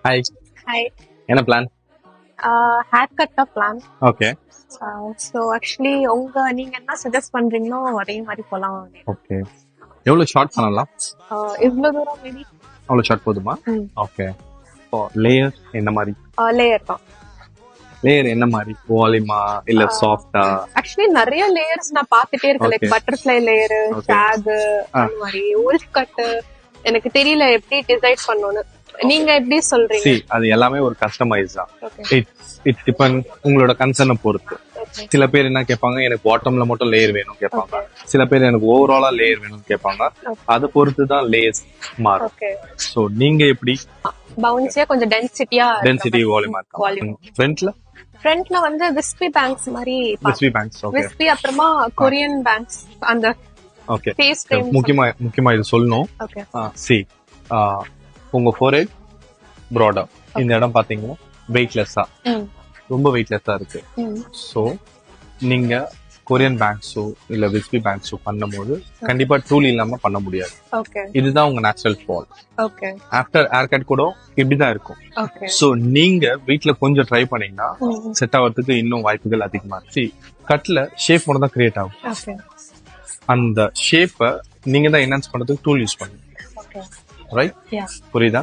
Hi. Hi. என்ன plan? Haircut தான் plan. Okay so actually நீங்க என்ன சஜஸ்ட் பண்றீங்களோ அதே மாதிரி போலாம். ஓகே. எவ்வளவு ஷார்ட் பண்ணலாம்? இவ்வளவு தூரம் மேபி அவ்வளவு ஷார்ட் போதுமா? ஓகே. இப்போ லேயர் என்ன மாதிரி? லேயர் தான். லேயர் என்ன மாதிரி? வால்யூமா இல்ல சாஃப்டா? ஆக்சுவலி நிறைய லேயர்ஸ் நான் பார்த்துட்டே இருக்கேன். Like Okay. Butterfly layer, Okay. Shock, அந்த மாதிரி உல்ஃப் கட். எனக்கு தெரியல எப்படி டிசைட் பண்ணணும்னு. நீங்க எப்படி சொல்றீங்க? சி அது எல்லாமே ஒரு கஸ்டமைஸ் தான். ஓகே இட்ஸ் டிபெண்ட் உங்களோட கன்சர்னை பொறுத்து. ஓகே சில பேர் என்ன கேட்பாங்க, எனக்கு பாட்டம்ல மட்டும் லேயர் வேணும் கேட்பாங்க. சில பேர் எனக்கு ஓவராலா லேயர் வேணும் கேட்பாங்க. அதை பொறுத்து தான் லேயர்ஸ் மாறும். ஓகே. சோ நீங்க எப்படி பவுன்ஸியா கொஞ்சம் டென்சிட்டியா டென்சிட்டி வால்யூமா வால்யூம். ஃப்ரண்ட்ல ஃப்ரண்ட்ல வந்து விஸ்பி பேங்க்ஸ் மாதிரி விஸ்பி பேங்க்ஸ்? ஓகே விஸ்பி அப்புறமா கொரியன் பேங்க்ஸ் அந்த ஓகே. Face frame. முக்கியமா இது சொல்லணும். ஓகே சி உங்க ஃபோர்ஹெட் ப்ராடா இந்த இடம் பாத்தீங்கன்னா வெயிட்லெஸ்ஸா, ரொம்ப வெயிட்லெஸ்ஸா இருக்கு. ஸோ நீங்க கொரியன் பேங்க்ஸோ இல்ல விஸ்பி பேங்க்ஸோ பண்ணும்போது கண்டிப்பா டூல் இல்லாம பண்ண முடியாது. ஓகே இதுதான் உங்க natural fall. Okay after hair cut கூட இப்படிதான் இருக்கும். ஓகே ஸோ நீங்க வீட்ல கொஞ்சம் ட்ரை பண்ணீங்கன்னா செட் ஆகிறதுக்கு இன்னும் வாய்ப்புகள் அதிகமா இருக்கு. கட்ல ஷேப் மட்டும் தான் கிரியேட் ஆகும். ஓகே அந்த ஷேப்பை நீங்க தான் என்ஹான்ஸ் பண்றதுக்கு டூல் யூஸ் பண்ணுங்க. Okay right? யா புரியுதா?